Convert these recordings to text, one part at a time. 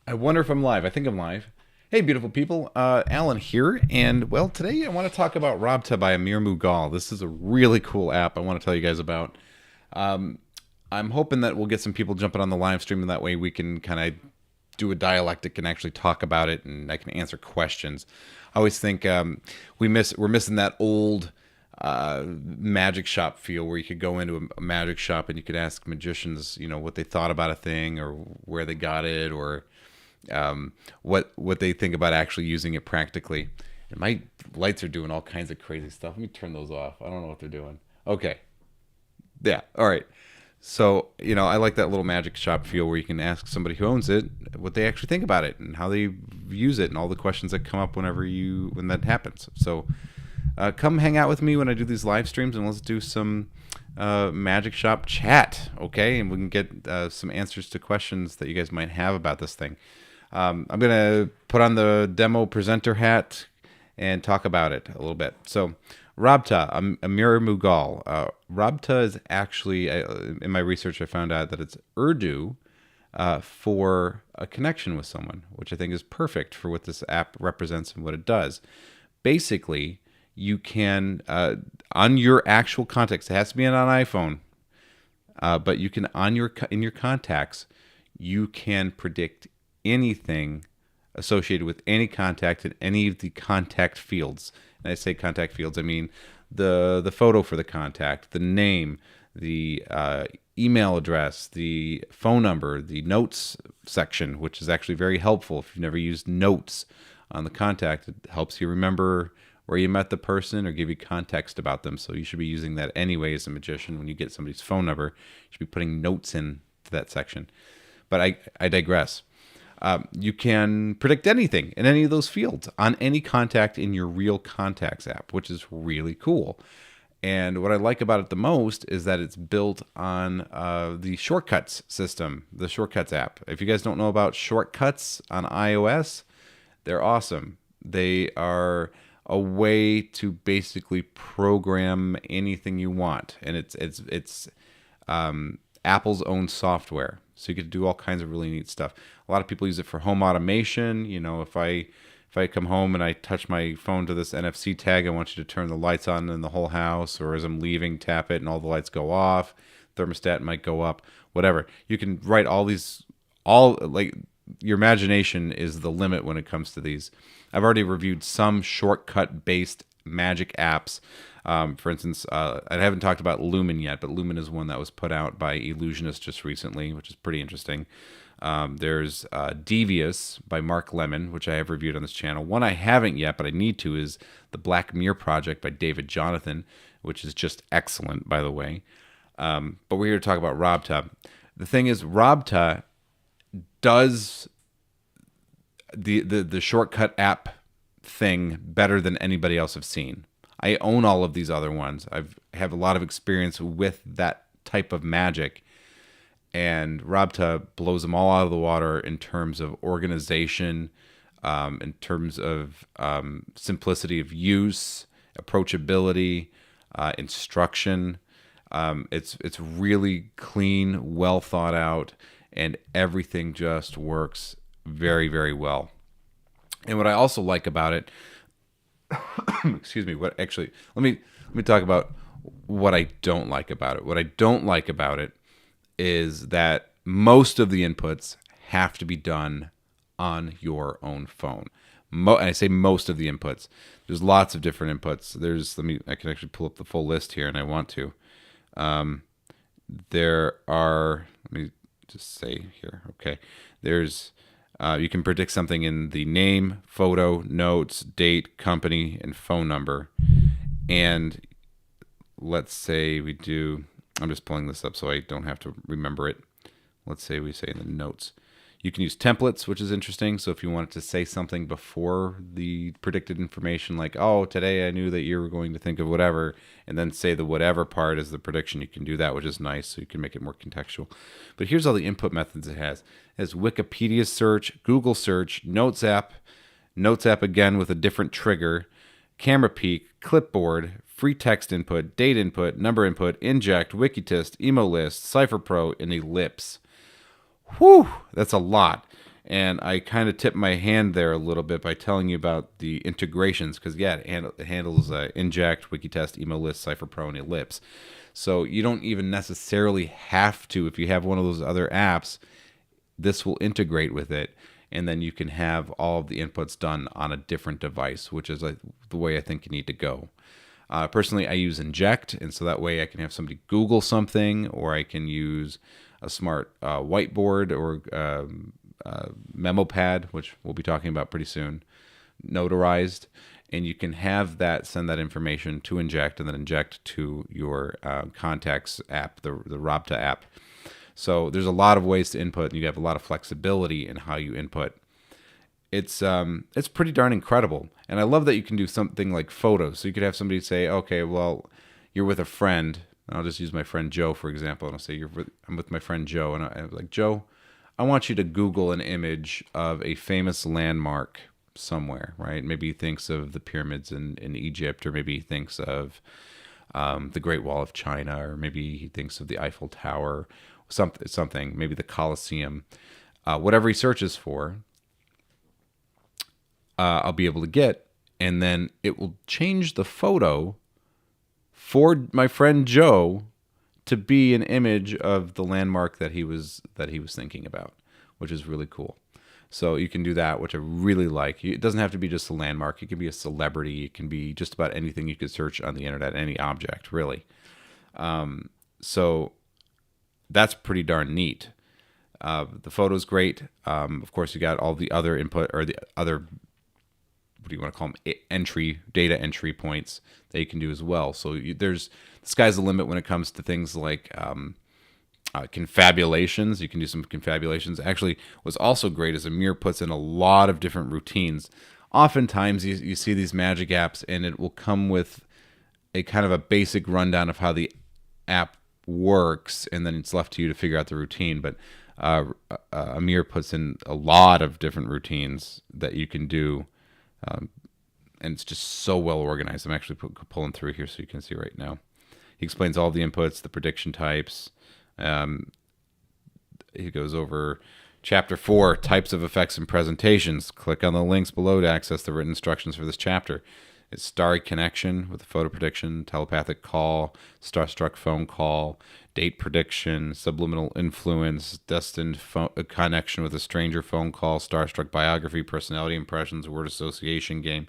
I wonder if I'm live. I think I'm live. Hey, beautiful people. Alan here. And, well, today I want to talk about RABTA by Amir Mughal. This is a really cool app I want to tell you guys about. Um, I'm hoping that we'll get some people jumping on the live stream, and that way we can kind of do a dialectic and actually talk about it, and I can answer questions. I always think we're missing that old magic shop feel where you could go into a magic shop and you could ask magicians, what they thought about a thing or where they got it, or what they think about actually using it practically. And my lights are doing all kinds of crazy stuff. Let me turn those off. I don't know what they're doing. Okay. Yeah. All right. So, I like that little magic shop feel where you can ask somebody who owns it what they actually think about it and how they use it and all the questions that come up when that happens. So, come hang out with me when I do these live streams, and let's do some magic shop chat, okay? And we can get some answers to questions that you guys might have about this thing. I'm going to put on the demo presenter hat and talk about it a little bit. So, RABTA, Amir Mughal. RABTA is actually, in my research, I found out that it's Urdu for a connection with someone, which I think is perfect for what this app represents and what it does. Basically, you can, on your actual contacts, it has to be on an iPhone, but you can, in your contacts, you can predict anything associated with any contact in any of the contact fields. And I say contact fields, I mean the photo for the contact, the name, the email address, the phone number, the notes section, which is actually very helpful if you've never used notes on the contact. It helps you remember where you met the person or give you context about them. So you should be using that anyway as a magician. When you get somebody's phone number, you should be putting notes in to that section. But I digress. You can predict anything in any of those fields on any contact in your Real Contacts app, which is really cool. And what I like about it the most is that it's built on the Shortcuts system, the Shortcuts app. If you guys don't know about Shortcuts on iOS, they're awesome. They are a way to basically program anything you want, and it's Apple's own software, so you get to do all kinds of really neat stuff. A lot of people use it for home automation. If I come home and I touch my phone to this NFC tag, I want you to turn the lights on in the whole house, or as I'm leaving, tap it and all the lights go off. Thermostat might go up, whatever. You can write your imagination is the limit when it comes to these. I've already reviewed some shortcut-based magic apps. For instance, I haven't talked about Lumen yet, but Lumen is one that was put out by Illusionist just recently, which is pretty interesting. There's Devious by Mark Lemon, which I have reviewed on this channel. One I haven't yet, but I need to, is the Black Mirror Project by David Jonathan, which is just excellent, by the way. But we're here to talk about RABTA. The thing is, RABTA does the shortcut app thing better than anybody else I've seen. I own all of these other ones. I have a lot of experience with that type of magic, and RABTA blows them all out of the water in terms of organization, in terms of simplicity of use, approachability, instruction. It's really clean, well thought out, and everything just works very, very well. And what I also like about it, excuse me, let me talk about what I don't like about it. What I don't like about it is that most of the inputs have to be done on your own phone. And I say most of the inputs. There's lots of different inputs. I can actually pull up the full list here, and I want to. There are, let me just say here, okay. There's, you can predict something in the name, photo, notes, date, company, and phone number. And let's say I'm just pulling this up so I don't have to remember it. Let's say we say in the notes. You can use templates, which is interesting. So if you wanted to say something before the predicted information, like, oh, today I knew that you were going to think of whatever, and then say the whatever part as the prediction, you can do that, which is nice. So you can make it more contextual. But here's all the input methods it has. It has Wikipedia search, Google search, Notes app again with a different trigger, camera peek, clipboard, free text input, date input, number input, inject, Wikitest, emo list, Cipher Pro, and Ellipse. Whew, that's a lot. And I kind of tipped my hand there a little bit by telling you about the integrations, because yeah, it handles Inject, Wikitest, EmoList, CipherPro, and Ellipse. So you don't even necessarily have to, if you have one of those other apps, this will integrate with it, and then you can have all of the inputs done on a different device, which is the way I think you need to go. Personally, I use Inject, and so that way I can have somebody Google something, or I can use a smart whiteboard or memo pad, which we'll be talking about pretty soon, notarized, and you can have that, send that information to Inject, and then Inject to your contacts app, the RABTA app. So there's a lot of ways to input, and you have a lot of flexibility in how you input. It's pretty darn incredible, and I love that you can do something like photos. So you could have somebody say, okay, well, you're with a friend. I'll just use my friend Joe for example, and I'll say I'm with my friend Joe, and I'm like, Joe, I want you to Google an image of a famous landmark somewhere, right? Maybe he thinks of the pyramids in Egypt, or maybe he thinks of the Great Wall of China, or maybe he thinks of the Eiffel Tower, something, maybe the Colosseum. Whatever he searches for, I'll be able to get, and then it will change the photo for my friend Joe to be an image of the landmark that he was thinking about, which is really cool. So you can do that, which I really like. It doesn't have to be just a landmark. It can be a celebrity. It can be just about anything you could search on the internet, any object, really. So that's pretty darn neat. The photo's great. Of course, you got all the other input, or the other, what do you want to call them, data entry points that you can do as well. So the sky's the limit when it comes to things like confabulations. You can do some confabulations. Actually, what's also great is Amir puts in a lot of different routines. Oftentimes, you see these magic apps, and it will come with a kind of a basic rundown of how the app works, and then it's left to you to figure out the routine. But Amir puts in a lot of different routines that you can do, and it's just so well organized. I'm actually pulling through here so you can see right now. He explains all the inputs, the prediction types. He goes over Chapter 4, Types of Effects and Presentations. Click on the links below to access the written instructions for this chapter. It's starry connection with the photo prediction, telepathic call, starstruck phone call, date prediction, subliminal influence, destined connection with a stranger phone call, starstruck biography, personality impressions, word association game,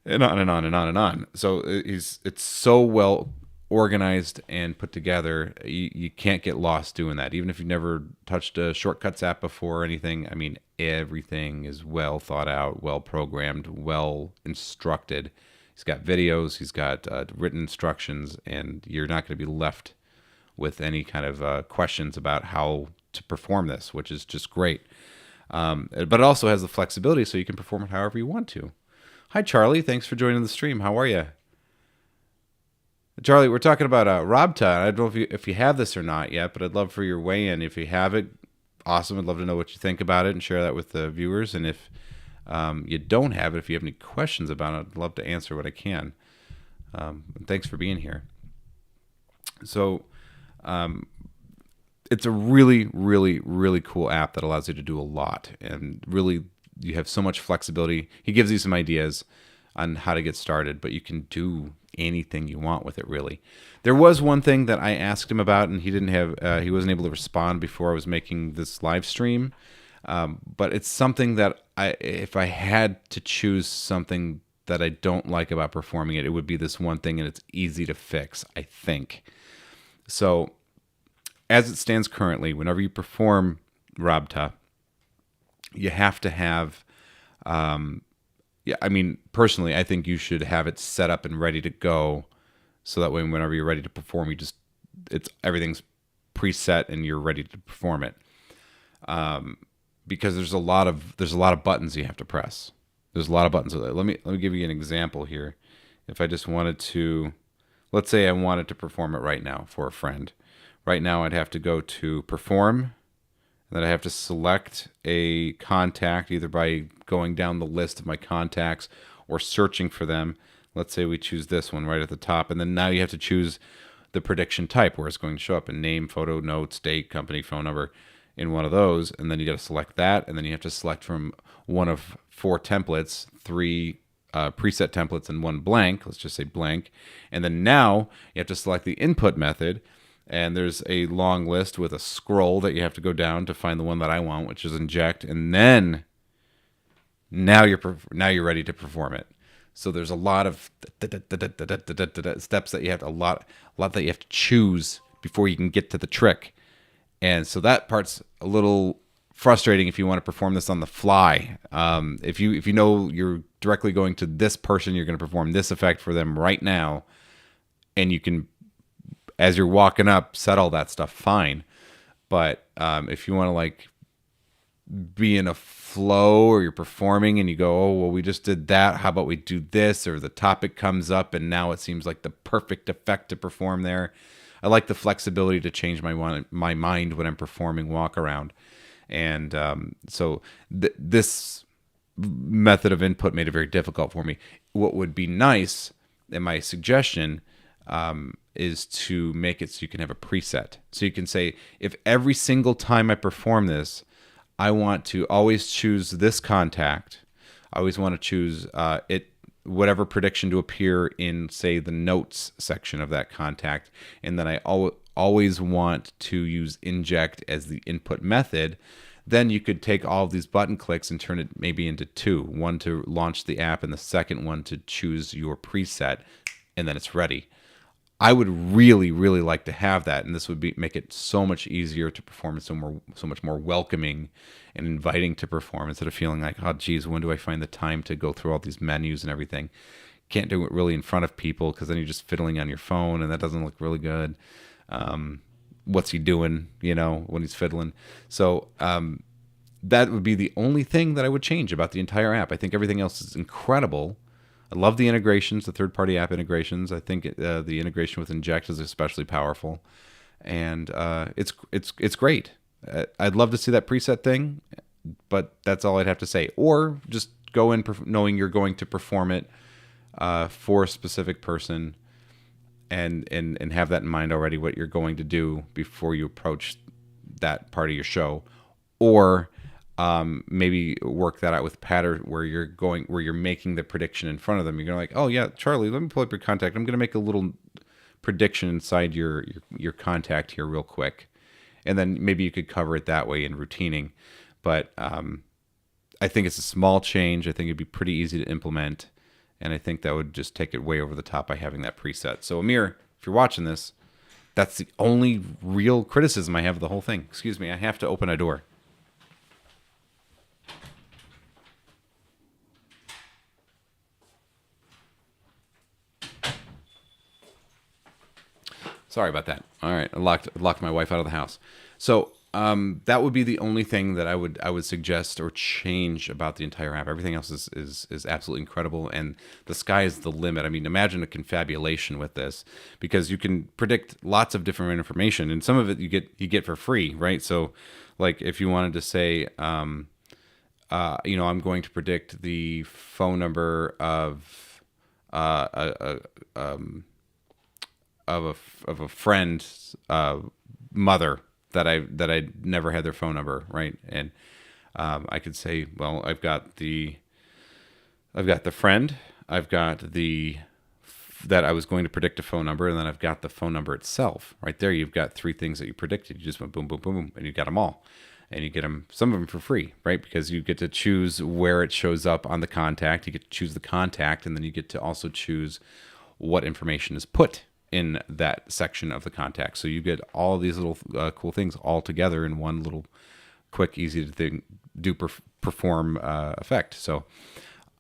and on and on and on and on. So it's so well organized and put together. You can't get lost doing that. Even if you've never touched a shortcuts app before or anything, I mean, everything is well thought out, well programmed, well instructed. He's got videos, he's got written instructions, and you're not going to be left with any kind of questions about how to perform this, which is just great. But it also has the flexibility so you can perform it however you want to. Hi, Charlie. Thanks for joining the stream. How are you? Charlie, we're talking about RABTA. I don't know if you have this or not yet, but I'd love for your weigh-in. If you have it, awesome. I'd love to know what you think about it and share that with the viewers. And if you don't have it, if you have any questions about it, I'd love to answer what I can. Thanks for being here. So it's a really, really, really cool app that allows you to do a lot. And really, you have so much flexibility. He gives you some ideas on how to get started, but you can do anything you want with it, really. There was one thing that I asked him about, and he wasn't able to respond before I was making this live stream. But it's something that if I had to choose something that I don't like about performing it, it would be this one thing, and it's easy to fix, I think. So as it stands currently, whenever you perform RABTA, you have to have, personally, I think you should have it set up and ready to go, so that way, whenever you're ready to perform, everything's preset and you're ready to perform it. Because there's a lot of buttons you have to press. There's a lot of buttons. Let me give you an example here. If I just wanted to, let's say I wanted to perform it right now for a friend. Right now, I'd have to go to Perform. Then I have to select a contact, either by going down the list of my contacts or searching for them. Let's say we choose this one right at the top. And then now you have to choose the prediction type, where it's going to show up in name, photo, notes, date, company, phone number. in one of those, and then you got to select that, and then you have to select from one of 4 templates, 3 preset templates and 1 blank. Let's just say blank. And then now you have to select the input method, and there's a long list with a scroll that you have to go down to find the one that I want, which is inject, and then now you're ready to perform it. So there's a lot of steps that you have to, a lot that you have to choose before you can get to the trick. And so that part's a little frustrating if you want to perform this on the fly. If you know you're directly going to this person, you're going to perform this effect for them right now, and you can, as you're walking up, set all that stuff, fine. But if you want to like be in a flow, or you're performing and you go, oh, well, we just did that, how about we do this? Or the topic comes up and now it seems like the perfect effect to perform there. I like the flexibility to change my mind when I'm performing walk around. And so this method of input made it very difficult for me. What would be nice, and my suggestion, is to make it so you can have a preset. So you can say, if every single time I perform this, I want to always choose this contact. I always want to choose whatever prediction to appear in, say, the notes section of that contact. And then I always want to use inject as the input method. Then you could take all of these button clicks and turn it maybe into 2. One to launch the app, and the second one to choose your preset, and then it's ready. I would really, really like to have that, and this would make it so much easier to perform, so much more welcoming and inviting to perform, instead of feeling like, oh, geez, when do I find the time to go through all these menus and everything? Can't do it really in front of people, because then you're just fiddling on your phone, and that doesn't look really good. What's he doing, when he's fiddling? So that would be the only thing that I would change about the entire app. I think everything else is incredible. I love the integrations, the third-party app integrations. I think the integration with Inject is especially powerful, and it's great. I'd love to see that preset thing, but that's all I'd have to say. Or just go in knowing you're going to perform it for a specific person, and have that in mind already, what you're going to do before you approach that part of your show. Or maybe work that out with pattern where you're making the prediction in front of them. You're going to like, oh yeah, Charlie, let me pull up your contact. I'm going to make a little prediction inside your contact here real quick. And then maybe you could cover it that way in routining. But I think it's a small change. I think it'd be pretty easy to implement. And I think that would just take it way over the top by having that preset. So Amir, if you're watching this, that's the only real criticism I have of the whole thing. Excuse me, I have to open a door. Sorry about that. All right, I locked my wife out of the house. So that would be the only thing that I would suggest or change about the entire app. Everything else is absolutely incredible, and the sky is the limit. I mean, imagine a confabulation with this, because you can predict lots of different information, and some of it you get for free, right? So, like if you wanted to say, I'm going to predict the phone number of a friend's mother that I never had their phone number, right? And I could say, well, I've got the friend, I've got that I was going to predict a phone number, and then I've got the phone number itself. Right there, you've got 3 things that you predicted. You just went boom, boom, boom, boom, and you got them all. And you get some of them for free, right? Because you get to choose where it shows up on the contact. You get to choose the contact, and then you get to also choose what information is put in that section of the contact. So you get all these little cool things all together in one little quick, easy to perform effect. So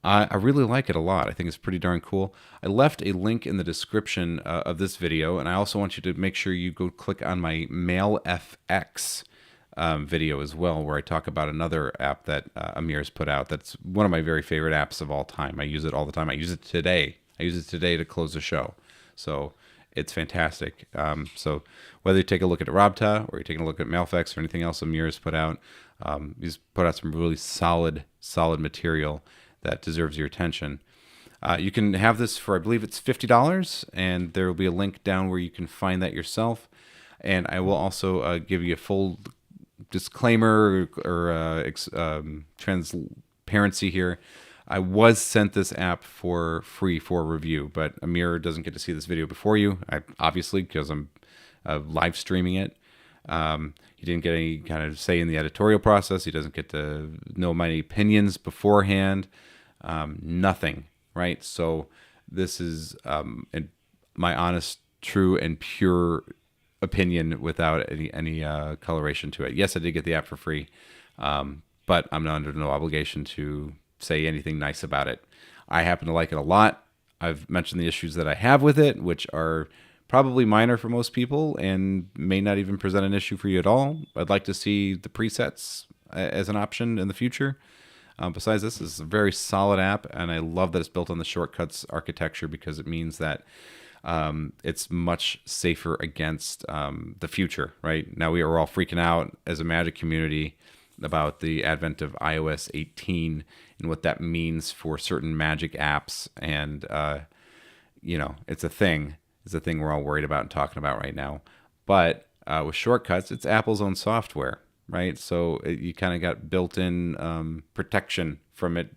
I really like it a lot. I think it's pretty darn cool. I left a link in the description of this video, and I also want you to make sure you go click on my MailFX video as well, where I talk about another app that Amir has put out. That's one of my very favorite apps of all time. I use it all the time. I use it today. to close the show. So it's fantastic. So whether you take a look at RABTA or you're taking a look at MailFX or anything else Amir has put out, he's put out some really solid material that deserves your attention. You can have this for, I believe it's $50, and there will be a link down where you can find that yourself. And I will also give you a full disclaimer or transparency here. I was sent this app for free for review, but Amir doesn't get to see this video before you, obviously, because I'm live streaming it. He didn't get any kind of say in the editorial process. He doesn't get to know my opinions beforehand. Nothing, right? So this is my honest, true, and pure opinion without any coloration to it. Yes, I did get the app for free, but I'm under no obligation to say anything nice about it. I happen to like it a lot. I've mentioned the issues that I have with it, which are probably minor for most people and may not even present an issue for you at all. I'd like to see the presets as an option in the future. Besides this is a very solid app, and I love that it's built on the shortcuts architecture because it means that it's much safer against the future, right? Now we are all freaking out as a Magic community about the advent of iOS 18 and what that means for certain Magic apps. And, it's a thing. It's a thing we're all worried about and talking about right now. But with shortcuts, it's Apple's own software, right? So you kind of got built-in protection from it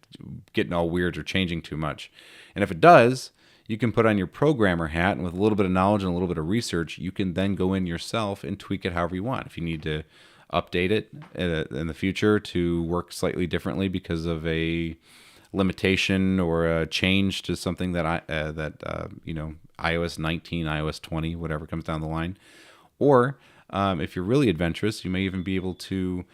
getting all weird or changing too much. And if it does, you can put on your programmer hat, and with a little bit of knowledge and a little bit of research, you can then go in yourself and tweak it however you want. If you need to update it in the future to work slightly differently because of a limitation or a change to something that iOS 19, iOS 20, whatever comes down the line. Or if you're really adventurous, you may even be able to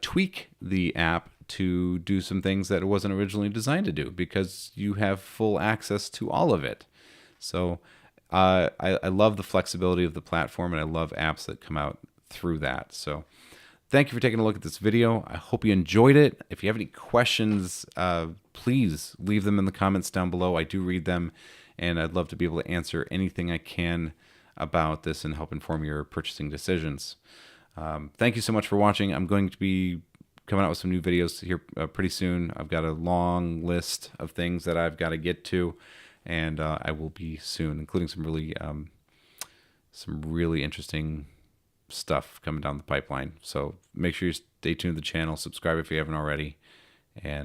tweak the app to do some things that it wasn't originally designed to do because you have full access to all of it. So I love the flexibility of the platform, and I love apps that come out through that. So thank you for taking a look at this video. I hope you enjoyed it. If you have any questions, please leave them in the comments down below. I do read them, and I'd love to be able to answer anything I can about this and help inform your purchasing decisions. Thank you so much for watching. I'm going to be coming out with some new videos here pretty soon. I've got a long list of things that I've got to get to, and I will be soon, including some really interesting stuff coming down the pipeline. So make sure you stay tuned to the channel, subscribe if you haven't already, and